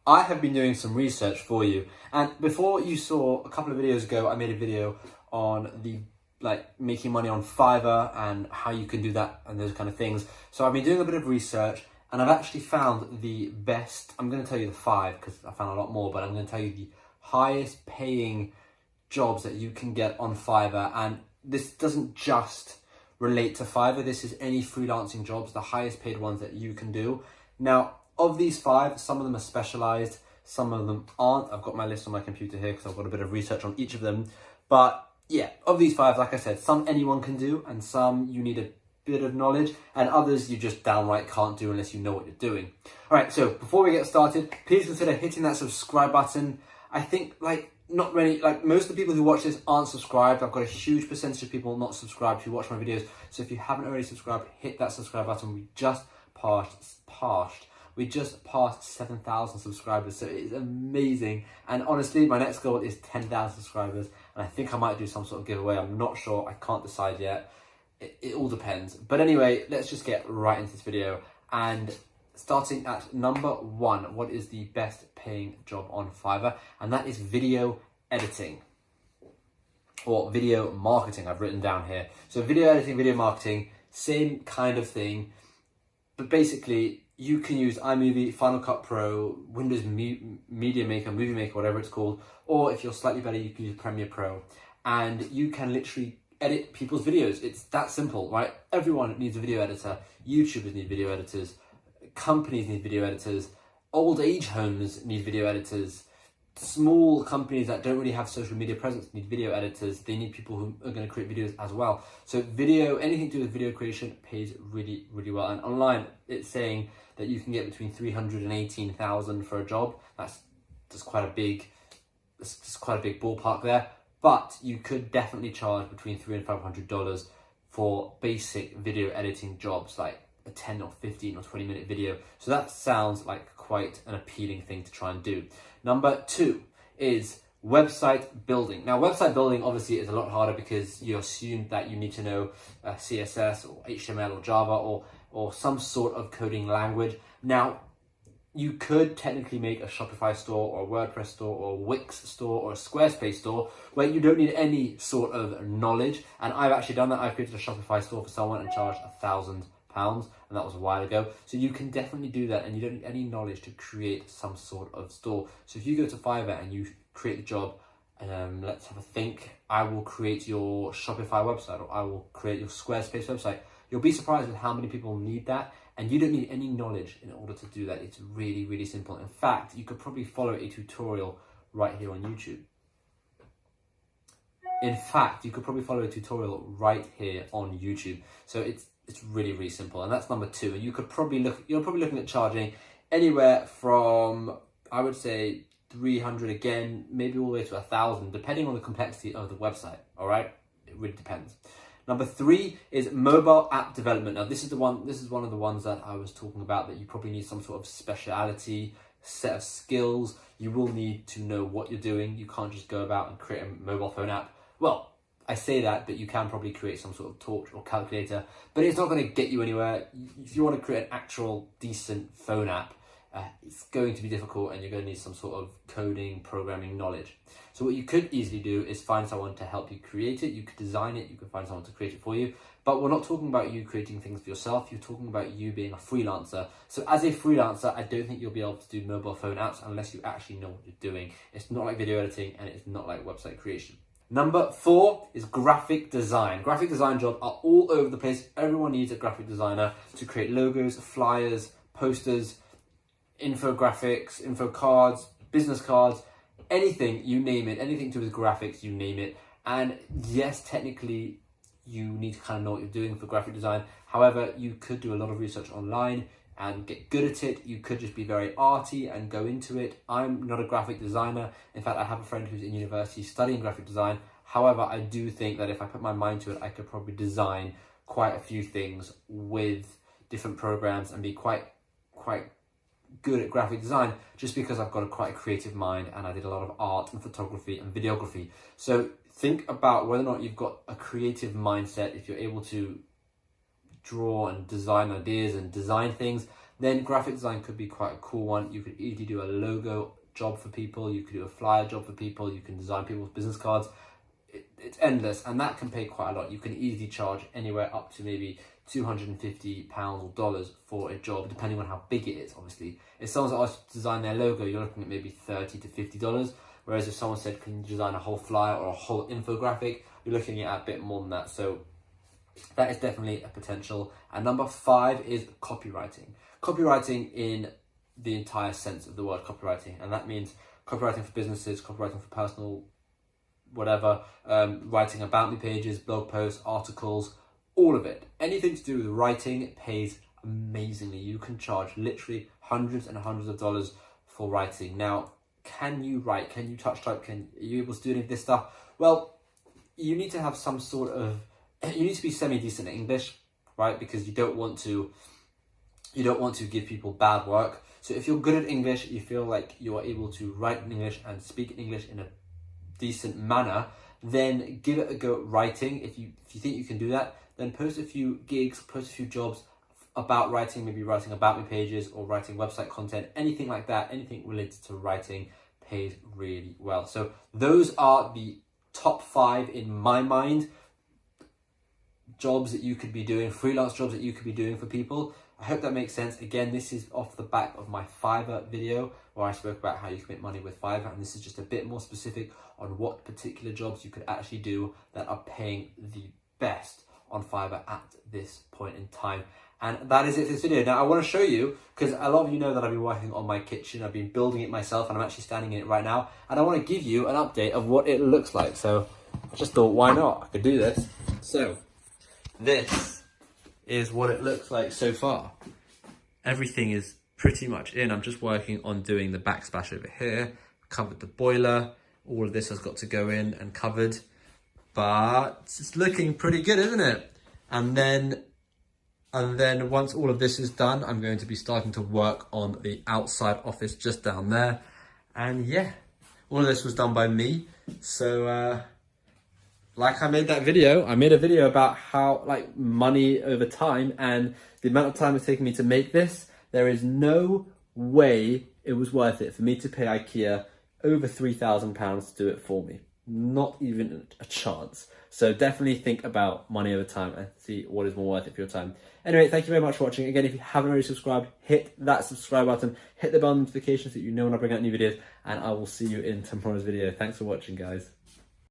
I have been doing some research for you, and before you saw a couple of videos ago, I made a video on the making money on Fiverr and how you can do that and those kind of things. So I've been doing a bit of research and I've actually found the best. I'm going to tell you the 5 because I found a lot more, but I'm going to tell you the highest paying jobs that you can get on Fiverr. And this doesn't just relate to Fiverr. This is any freelancing jobs, the highest paid ones that you can do. Now, of these 5, some of them are specialized, some of them aren't. I've got my list on my computer here because I've got a bit of research on each of them. But yeah, of these 5, like I said, some anyone can do and some you need a bit of knowledge and others you just downright can't do unless you know what you're doing. All right, so before we get started, please consider hitting that subscribe button. I think not many, most of the people who watch this aren't subscribed. I've got a huge percentage of people not subscribed who watch my videos. So if you haven't already subscribed, hit that subscribe button. We just passed 7,000 subscribers, so it's amazing. And honestly, my next goal is 10,000 subscribers, and I think I might do some sort of giveaway. I'm not sure, I can't decide yet. It all depends. But anyway, let's just get right into this video. And starting at number 1, what is the best paying job on Fiverr? And that is video editing or video marketing, I've written down here. So video editing, video marketing, same kind of thing, but basically you can use iMovie, Final Cut Pro, Windows Media Maker, Movie Maker, whatever it's called, or if you're slightly better, you can use Premiere Pro, and you can literally edit people's videos. It's that simple, right? Everyone needs a video editor. YouTubers need video editors. Companies need video editors. Old age homes need video editors. Small companies that don't really have social media presence need video editors. They need people who are going to create videos as well. So video, anything to do with video creation pays really, really well. And online, it's saying that you can get between 300 and 18,000 for a job. That's quite a big ballpark there. But you could definitely charge between $300 and $500 for basic video editing jobs, like a 10 or 15 or 20-minute video. So that sounds like quite an appealing thing to try and do. Number 2 is website building. Now, website building obviously is a lot harder because you assume that you need to know CSS or HTML or Java or some sort of coding language. Now, you could technically make a Shopify store or a WordPress store or a Wix store or a Squarespace store where you don't need any sort of knowledge. And I've actually done that. I've created a Shopify store for someone and charged £1,000, and that was a while ago. So you can definitely do that, and you don't need any knowledge to create some sort of store. So if you go to Fiverr and you create the job, let's have a think, I will create your Shopify website or I will create your Squarespace website. You'll be surprised with how many people need that. And you don't need any knowledge in order to do that. It's really, really simple. In fact, you could probably follow a tutorial right here on YouTube. So it's really, really simple. And that's number 2. And you're probably looking at charging anywhere from, I would say, 300 again, maybe all the way to 1,000, depending on the complexity of the website. All right, it really depends. Number 3 is mobile app development. Now, this is one of the ones that I was talking about, that you probably need some sort of speciality, set of skills. You will need to know what you're doing. You can't just go about and create a mobile phone app. Well, I say that, but you can probably create some sort of torch or calculator, but it's not going to get you anywhere. If you want to create an actual decent phone app, it's going to be difficult, and you're going to need some sort of coding, programming knowledge. So what you could easily do is find someone to help you create it. You could design it, you could find someone to create it for you. But we're not talking about you creating things for yourself, you're talking about you being a freelancer. So as a freelancer, I don't think you'll be able to do mobile phone apps unless you actually know what you're doing. It's not like video editing, and it's not like website creation. Number 4 is graphic design. Graphic design jobs are all over the place. Everyone needs a graphic designer to create logos, flyers, posters, infographics, info cards, business cards, anything, you name it, anything to do with graphics, you name it. And yes, technically you need to kind of know what you're doing for graphic design. However, you could do a lot of research online and get good at it. You could just be very arty and go into it. I'm not a graphic designer. In fact, I have a friend who's in university studying graphic design. However, I do think that if I put my mind to it, I could probably design quite a few things with different programs and be quite good at graphic design, just because I've got quite a creative mind and I did a lot of art and photography and videography. So think about whether or not you've got a creative mindset. If you're able to draw and design ideas and design things, then graphic design could be quite a cool one. You could easily do a logo job for people, you could do a flyer job for people, you can design people's business cards. It's endless, and that can pay quite a lot. You can easily charge anywhere up to maybe £250 or dollars for a job, depending on how big it is. Obviously, if someone's asked you to design their logo, you're looking at maybe $30 to $50. Whereas if someone said, can you design a whole flyer or a whole infographic, you're looking at a bit more than that. So that is definitely a potential. And number 5 is copywriting. Copywriting in the entire sense of the word copywriting, and that means copywriting for businesses, copywriting for personal whatever, writing about me pages, blog posts, articles, all of it. Anything to do with writing pays amazingly. You can charge literally hundreds and hundreds of dollars for writing. Now, can you write? Can you touch type? Are you able to do any of this stuff? Well, you need to have some sort of, you need to be semi-decent at English, right? Because you don't want to give people bad work. So if you're good at English, you feel like you are able to write in English and speak in English in a decent manner, then give it a go at writing. If you think you can do that, then post a few gigs, post a few jobs about writing, maybe writing about me pages or writing website content, anything like that, anything related to writing pays really well. So those are the top 5 in my mind, jobs that you could be doing, freelance jobs that you could be doing for people. I hope that makes sense. Again, this is off the back of my Fiverr video where I spoke about how you can make money with Fiverr, and this is just a bit more specific on what particular jobs you could actually do that are paying the best on Fiverr at this point in time. And that is it for this video. Now I want to show you, because a lot of you know that I've been working on my kitchen, I've been building it myself, and I'm actually standing in it right now, and I want to give you an update of what it looks like. So I just thought, why not? I could do this. So this is what it looks like so far. Everything is pretty much in. I'm just working on doing the backsplash over here, covered the boiler. All of this has got to go in and covered, but it's looking pretty good, isn't it? And then once all of this is done, I'm going to be starting to work on the outside office just down there. And yeah, all of this was done by me. So like I made a video about how, like, money over time and the amount of time it's taken me to make this. There is no way it was worth it for me to pay IKEA over £3,000 to do it for me. Not even a chance. So definitely think about money over time and see what is more worth it for your time. Anyway, thank you very much for watching. Again, if you haven't already subscribed, hit that subscribe button, hit the bell notification so that you know when I bring out new videos, and I will see you in tomorrow's video. Thanks for watching, guys.